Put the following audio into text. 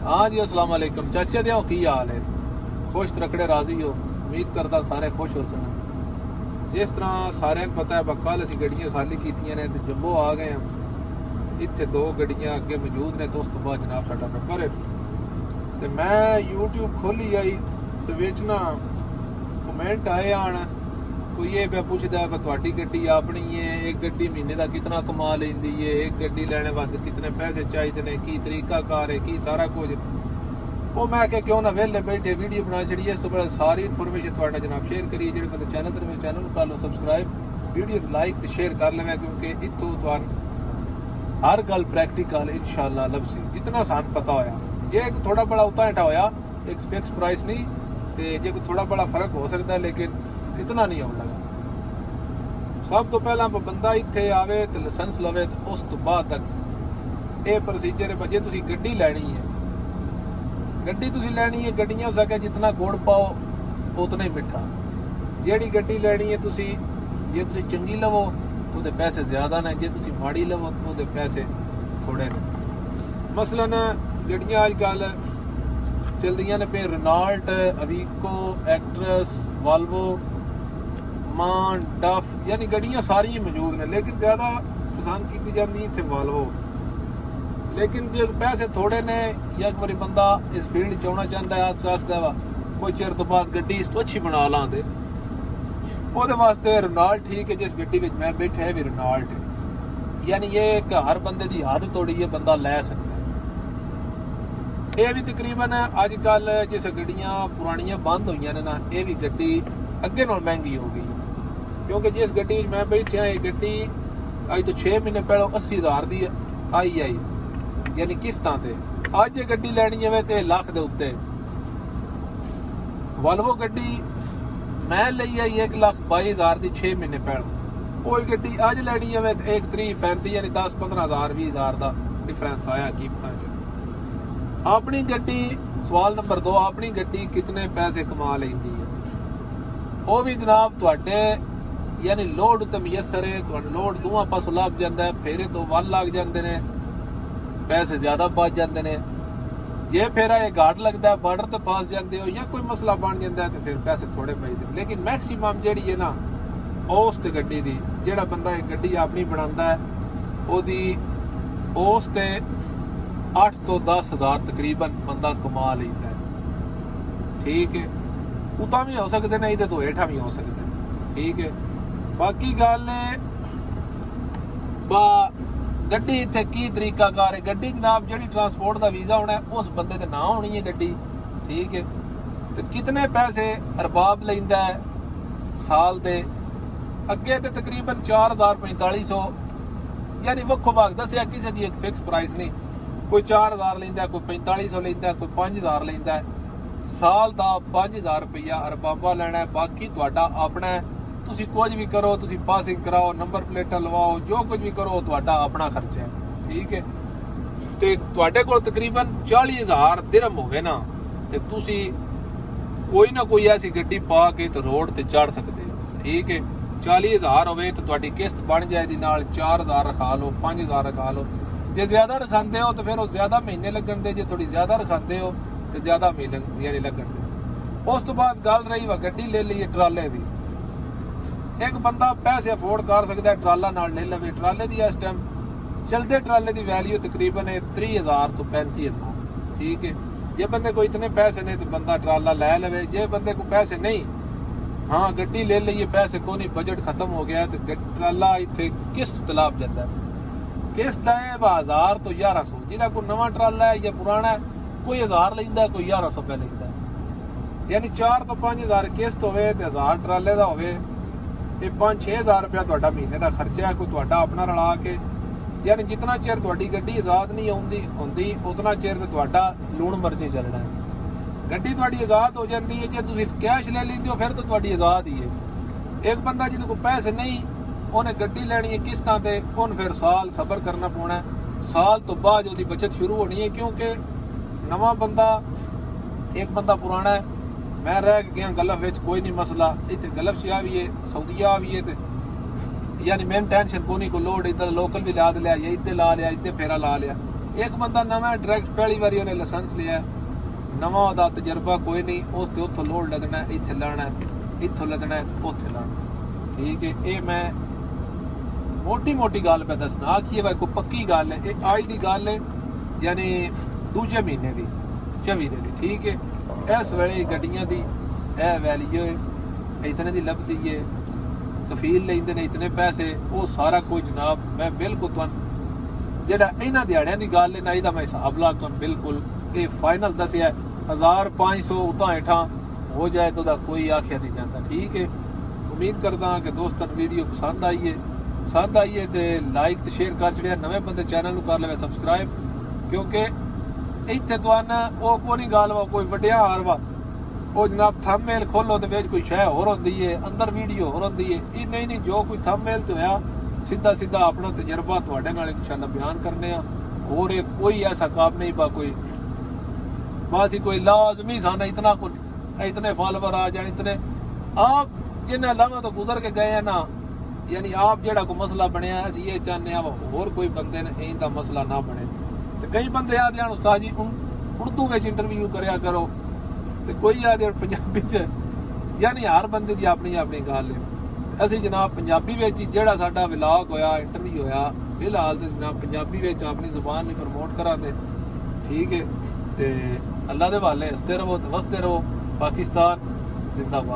हाँ जी, अस्सलाम वालेकुम चाचे दे की हाल है? खुश रखड़े राजी हो? उम्मीद करता सारे खुश हो सन। जिस तरह सारे पता है कल असी गड्डियां खाली कीतियां ने ते जम्मू आ गए हैं। इत्थे दो गड्डियां अगे मौजूद ने तो उस तो बाद जनाब साडा नंबर है ते मैं यूट्यूब खोली आई ते विच ना कमेंट आए आन कोई ये पे पुछदा है तुहाडी गड्डी अपनी है, एक गड्डी महीने का कितना कमा लेंदी है, एक गड्डी लेने वास्ते कितने पैसे चाहिए ने, की तरीका कार है, की सारा कुछ। वो मैं क्या क्यों ना वेले बैठे वीडियो बना छड़िए, इस तो बड़ा सारी इन्फॉर्मेशन थोड़ा जनाब शेयर करिए। जो बंदे चैनल पर मेरे चैनल कर लो सब्सक्राइब, वीडियो लाइक तो शेयर कर लेवे क्योंकि इतों तो हर गल प्रैक्टिकल इंशाल्लाह लभसी जितना सान पता होया। जे थोड़ा बड़ा उता हेठा होया एक फिक्स प्राइस नहीं ते जे थोड़ा बड़ा फर्क हो सकता है लेकिन इतना नहीं होने लगा। सब तो पहला बंदा इत्थे आवे तो लाइसेंस लवे तो उस तो बाद तक ये प्रोसीजर है। जे तुसी गड्डी लैनी है, गड्डी तुसी लैनी है, गड्डियां हो सके जितना गुड़ पाओ उतना ही मिठा। जेड़ी गड्डी लैनी है तुसी जे तुसी चंगी लवो तो उहदे पैसे ज्यादा ने, जे तुसी माड़ी लवो तो उहदे पैसे थोड़े ने। मसलन गड्डियां अजकल चलदियां ने पे रेनॉल्ट, अवीको, एक्ट्रेस, वॉल्वो, मान, डफ, यानी गड्डियां सारी मौजूद ने लेकिन ज्यादा पसंद की जाती इतने वॉल्वो। लेकिन जो पैसे थोड़े ने या एक बार बंदा इस फील्ड च आना चाहता है आखदा वा कोई चिर तो बाद गड्डी इस तो अच्छी बना ला दे ਉਹਦੇ वास्ते रेनॉल्ट ठीक है। जिस गड्डी में मैं बैठा है भी रेनॉल्ट है, यानी ये एक हर बंदे की आदत तोड़ी है, बंदा लै सकता है। ये भी तकरीबन अजकल जिस गड्डियां पुरानियां बंद हुई ने ना, ये भी गड्डी अगे नाल महंगी हो गई क्योंकि जिस गड्डी मैं बैठा ये गड्डी अज तो 6 महीने पहले 80,000 की आई यानी किस्तां ते। अज ये गड्डी लैनी है तो लख के उत्ते। वॉल्वो गड्डी मैं लई आई 1,22,000 की 6 महीने पहले। कोई गड्डी अज लैनी है तो 1,30,35 यानी 10-15,000 20,000 का डिफरेंस आया कीमतां च। अपनी गड्डी सवाल नंबर 2 अपनी गड्डी कितने पैसे कमा लेंदी है? वो भी जनाब तुहाडे यानी लोड उत्ते मुयसर है। तुहाडा लोड दोवां पासों लभ जांदा है, फेरे तो वल लग जांदे ने, पैसे ज्यादा बच जाते हैं। जे फेरा ये घाट लगता है, बॉर्डर तो फस जाते हो या कोई मसला बन जाता है तो फिर पैसे थोड़े बचते। लेकिन मैक्सीमम जी है ना उस गड्डी की जोड़ा बंदा एक गड्डी अपनी बनाता है ओदी उस 8 तो 10,000 तकरीबन बंदा कमा लेता है। ठीक है, उता भी हो सकते हैं, ये तो हेठा भी हो सकते हैं। ठीक है, बाकी गल गड्डी इत्थे की तरीका कार है। गड्डी जनाब जी ट्रांसपोर्ट का वीज़ा होना है उस बंदे ना होनी है गड्डी। ठीक है, तो कितने पैसे अरबाब लेंदा है साल दे अगे तो तकरीबन 4,000-4500 यानी वक्खो भाग दसिया किसी की एक फिक्स प्राइस नहीं। कोई 4,000 लेंदा है, कोई 4500 लेंदा है, कोई 5,000 लेंदा है। साल का 5,000 रुपया अरबाबा लेना है, बाकी तुहाडा अपना है। तुसी कुछ भी करो, तुसी पासिंग कराओ, नंबर प्लेटा लवाओ, जो कुछ भी करो तुहाडा अपना खर्चा है। ठीक है, ते तुहाडे कोल तकरीबन 40,000 दिरहम होवे ना ते तुसी कोई ना कोई ऐसी गड्डी पा के तो रोड ते चढ़ सकते हो। ठीक है, 40,000 होवे तो तुहाडी किस्त बन जाएगी, नाल 4,000 रखा लो, 5,000 रखा लो। जे ज्यादा रखांदे हो तो फिर वो ज्यादा महीने लगन दे, जे थोड़ी ज्यादा रखांदे हो तो ज्यादा महीने यानी लगन दे। उस तो बाद गल रही वा गड्डी ले ली ट्राले की। एक बंदा पैसे अफोर्ड कर सकता है ट्राला नाल ले लवे। ट्राले की इस टाइम चलते ट्राले की वैल्यू तकरीबन है 30,000 तो 35,000। ठीक है, जे बंदे को इतने पैसे नहीं तो बंदा ट्राला लै लवे। जे बंदे को पैसे नहीं, हाँ गड्डी ले लीए, पैसे को नहीं, बजट खत्म हो गया तो ट्राला इतने किस्त तलाब जाता है। किस्त है 1,000 तो 1,100। जिहदा कोई नवा ट्राला है या पुराना है कोई 1,000 लेंदा है, कोई 1,100 रुपया लेंदा है। यानी 4 तो 5,000 किस्त होवे ते 1,000 ट्राले का होवे, ये 5-6,000 रुपया तुहाडा महीने का खर्चा है कोई तुहाडा अपना रला के। यानी जितना चिर तुहाडी गड्डी आज़ाद नहीं होंदी उतना चिर तो तुहाडा लूण मर्जी चलना है। गड्डी तुहाडी आज़ाद हो जाती है, जे तुसीं कैश ले लैंदे हो फिर तो तुहाडी आज़ाद ही है। एक बंदा जिहदे कोल पैसे नहीं उन्हें गड्डी लैनी है किस्तां ते, उन फिर साल सबर करना पौना है। साल तो बाद उसकी बचत शुरू होनी है क्योंकि नवा बंदा एक बंदा पुराना है। मैं रह गया गल्फ विच कोई नहीं मसला, इतने गल्फ च आ भी है, सऊदीया भी है तो यानी मैंने टेंशन को नहीं, को लोड इधर लोकल भी ला लिया या इधर ला लिया, इधर फेरा ला लिया। ਇੱਕ ਬੰਦਾ ਨਵਾਂ ਡਾਇਰੈਕਟ ਪਹਿਲੀ ਵਾਰੀ ਉਹਨੇ ਲਾਇਸੈਂਸ ਲਿਆ, ਨਵਾਂ ਉਹਦਾ ਤਜਰਬਾ ਕੋਈ ਨਹੀਂ, ਉਸ ਤੇ ਉੱਥੋਂ ਲੋਡ ਲੱਗਣਾ, ਇੱਥੇ ਲਾਣਾ, ਇੱਥੋਂ ਲੱਗਣਾ, ਉੱਥੇ ਲਾਣਾ। ਠੀਕ ਹੈ, ਇਹ ਮੈਂ ਮੋਟੀ ਗੱਲ ਪੈ ਦੱਸਣਾ। ਆਖੀਏ ਭਾਈ ਕੋਈ ਪੱਕੀ ਗੱਲ ਹੈ, ਇਹ ਅੱਜ ਦੀ ਗੱਲ ਹੈ, ਯਾਨੀ ਦੂਜੇ ਮਹੀਨੇ ਦੀ 24 ਦੀ। ਠੀਕ ਹੈ, ਇਸ ਵੇਲੇ ਗੱਡੀਆਂ ਦੀ ਇਹ ਵੈਲਿਊ ਹੈ, ਇਤਨੇ ਦੀ ਲੱਭਦੀ ਹੈ, ਕਫੀਲ ਲੈਂਦੇ ਨੇ ਇਤਨੇ ਪੈਸੇ, ਉਹ ਸਾਰਾ ਕੁਝ ਜਨਾਬ ਮੈਂ ਬਿਲਕੁਲ ਤੁਹਾਨੂੰ ਜਿਹੜਾ ਇਹਨਾਂ ਦਿਹਾੜਿਆਂ ਦੀ ਗੱਲ ਹੈ ਨਾ, ਇਹਦਾ ਮੈਂ ਹਿਸਾਬ ਲਾ ਤੁਹਾਨੂੰ ਬਿਲਕੁਲ ਇਹ ਫਾਈਨਲ ਦੱਸਿਆ 1500 ਉਤਾਂ ਹੇਠਾਂ ਹੋ ਜਾਏ ਤਾਂ ਉਹਦਾ ਕੋਈ ਆਖਿਆ ਨਹੀਂ ਜਾਂਦਾ। ਠੀਕ ਹੈ, ਉਮੀਦ ਕਰਦਾ ਕਿ ਦੋਸਤਾਂ ਨੂੰ ਵੀਡੀਓ ਪਸੰਦ ਆਈ ਹੈ ਤੇ ਲਾਈਕ ਤੇ ਸ਼ੇਅਰ ਕਰ ਛੜਿਆ, ਨਵੇਂ ਬੰਦੇ ਚੈਨਲ ਨੂੰ ਕਰ ਲਵੇ ਸਬਸਕ੍ਰਾਈਬ, ਕਿਉਂਕਿ ਇੱਥੇ ਤੁਹਾਨੂੰ ਉਹ ਕੋਈ ਨਹੀਂ ਗੱਲ ਵਾ ਕੋਈ ਵੱਡਿਆ ਹਾਰ ਵਾ, ਉਹ ਜਨਾਬ ਥੰਬਨੇਲ ਖੋਲੋ ਤੇ ਵਿੱਚ ਕੋਈ ਸ਼ੈ ਹੋਰ ਹੁੰਦੀ ਹੈ, ਅੰਦਰ ਵੀਡੀਓ ਹੋਰ ਹੁੰਦੀ ਹੈ। ਇਹ ਨਹੀਂ ਜੋ ਕੋਈ ਥੰਬਨੇਲ ਤੇ ਹੋਇਆ ਸਿੱਧਾ ਆਪਣਾ ਤਜਰਬਾ ਤੁਹਾਡੇ ਨਾਲ ਇਨਸ਼ਾਅੱਲਾ ਬਿਆਨ ਕਰਨੇ ਆ। ਹੋਰ ਇਹ ਕੋਈ ਐਸਾ ਕੰਮ ਨਹੀਂ ਬਾ ਕੋਈ ਬਾਸੀ ਕੋਈ ਲਾਜ਼ਮੀ ਸਾਨਾ इतना कुछ इतने फॉलोवर आ जाने, इतने आप जिन्हें अलावा तो गुजर के गए हैं ना, यानी आप जेड़ा कोई मसला बनया अस ये चाहते हैं होर कोई बंदे ने इनका मसला ना बने। तो कई बंदे आते हैं उस्ताद जी उर्दू में इंटरव्यू करया करो, तो कोई आते पंजाबी च, यानी हर बंदे की अपनी गल है। ਅਸੀਂ जनाब पंजाबी ਵਿੱਚ ਜਿਹੜਾ ਸਾਡਾ ਵਲੌਗ ਹੋਇਆ, ਇੰਟਰਵਿਊ ਹੋਇਆ, ਫਿਲਹਾਲ ਤੇ जनाब पंजाबी ਵਿੱਚ ਆਪਣੀ ਜ਼ੁਬਾਨ ਨੂੰ ਪ੍ਰਮੋਟ ਕਰਾਂਦੇ। ਠੀਕ ਹੈ, ਤੇ ਅੱਲਾ ਦੇ ਹਵਾਲੇ ਹੱਸਦੇ ਰਹੋ ਤੇ ਵਸਦੇ ਰਹੋ। ਪਾਕਿਸਤਾਨ ਜ਼ਿੰਦਾਬਾਦ।